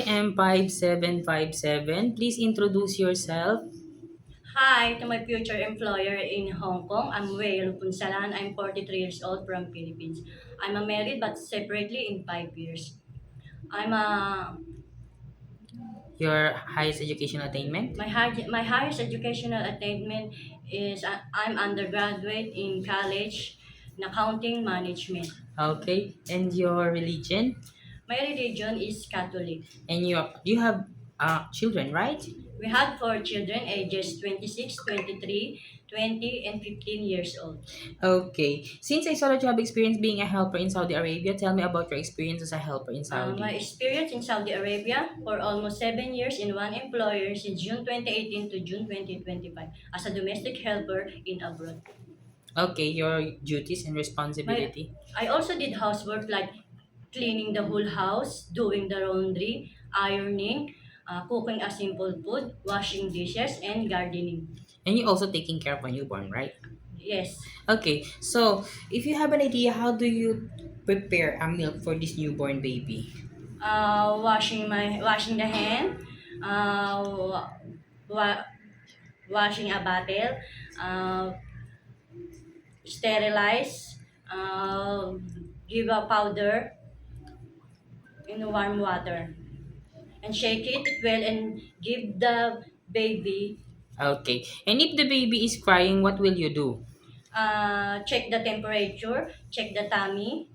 I am 5757. Please introduce yourself. Hi to my future employer in Hong Kong. I'm Wei Punsalan. I'm 43 years old from Philippines. I'm a married but separately in 5 years. I'm a Your highest educational attainment. my highest educational attainment is I'm undergraduate in college in accounting management. Okay. And your religion? My religion is Catholic. And you have children, right? We had 4 children ages 26, 23, 20, and 15 years old. Okay. Since I saw that you have experience being a helper in Saudi Arabia, tell me about your experience as a helper in My Saudi. experience in Saudi Arabia for almost 7 years in one employer since June 2018 to June 2025 as a domestic helper in abroad. Okay, your duties and My, responsibility. I also did housework like cleaning the whole house, doing the laundry, ironing, cooking a simple food, washing dishes, and gardening. And you also taking care of a newborn, right? Yes, Okay, so if you have an idea, how do you prepare a milk for this newborn baby? washing the hand, uh, wa- washing a bottle, uh, sterilize, uh, give a powder in warm water, and shake it well and give the baby, Okay, and if the baby is crying, what will you do? check the temperature, check the tummy,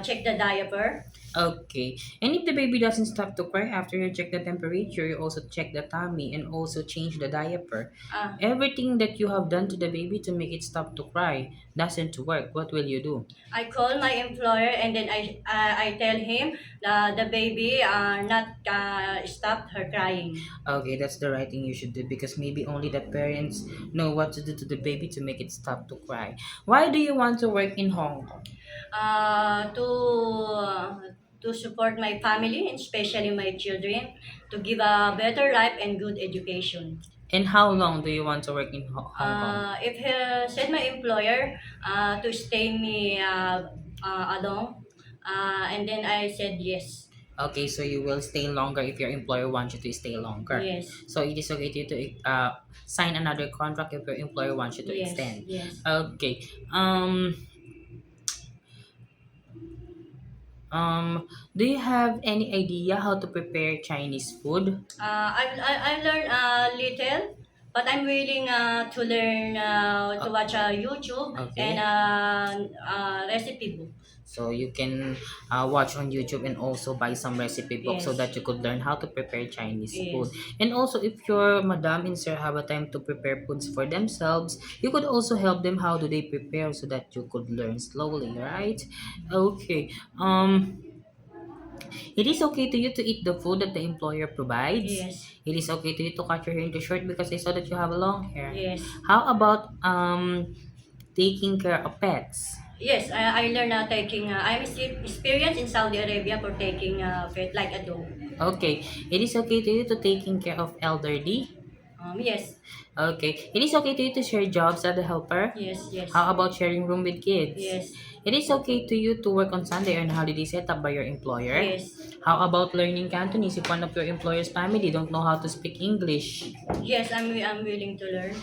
check the diaper. Okay, and if the baby doesn't stop to cry after you check the temperature, you also check the tummy and also change the diaper. Uh, Everything that you have done to the baby to make it stop to cry doesn't work. What will you do? I call my employer and then I tell him the baby not stopped her crying. Okay, that's the right thing you should do because maybe only the parents know what to do to the baby to make it stop to cry. Why do you want to work in Hong Kong? uh, to uh, to support my family, and especially my children, to give a better life and good education. And how long do you want to work in Hong Kong? If said my employer to stay me along, and then I said yes, Okay, so you will stay longer if your employer wants you to stay longer. yes, So it is okay to you to sign another contract if your employer wants you to yes, extend. yes. Okay. Um. Do you have any idea how to prepare Chinese food? I learned a little, but I'm willing to learn to Uh, watch YouTube and okay. recipe book. So you can watch on YouTube and also buy some recipe books so that Yes, you could learn how to prepare Chinese food. yes, And also, if your madam and sir have a time to prepare foods for themselves, you could also help them how do they prepare so that you could learn slowly, right? Okay. It is okay to you to eat the food that the employer provides. yes, It is okay to you to cut your hair into short because I saw that you have a long hair. yes. How about taking care of pets? Yes, I learned taking. I'm experienced in Saudi Arabia for taking pet like a dog. Okay, it is okay to you to taking care of elderly. Yes, Okay, it is okay to you to share jobs as a helper. yes, yes, How about sharing room with kids? yes, It is okay to you to work on Sunday or on holiday set up by your employer. yes, How about learning Cantonese if one of your employer's family don't know how to speak English? yes. I'm willing to learn.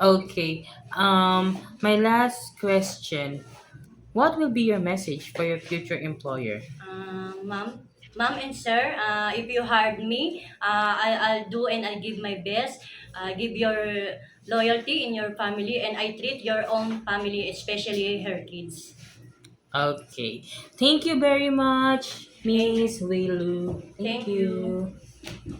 Okay. My last question. What will be your message for your future employer? Ma'am and sir, if you hired me, I'll do and I'll give my best. Give your loyalty in your family, and I treat your own family, especially her kids. Okay. Thank you very much, Thank, Miss Weilu. Thank thank you. you.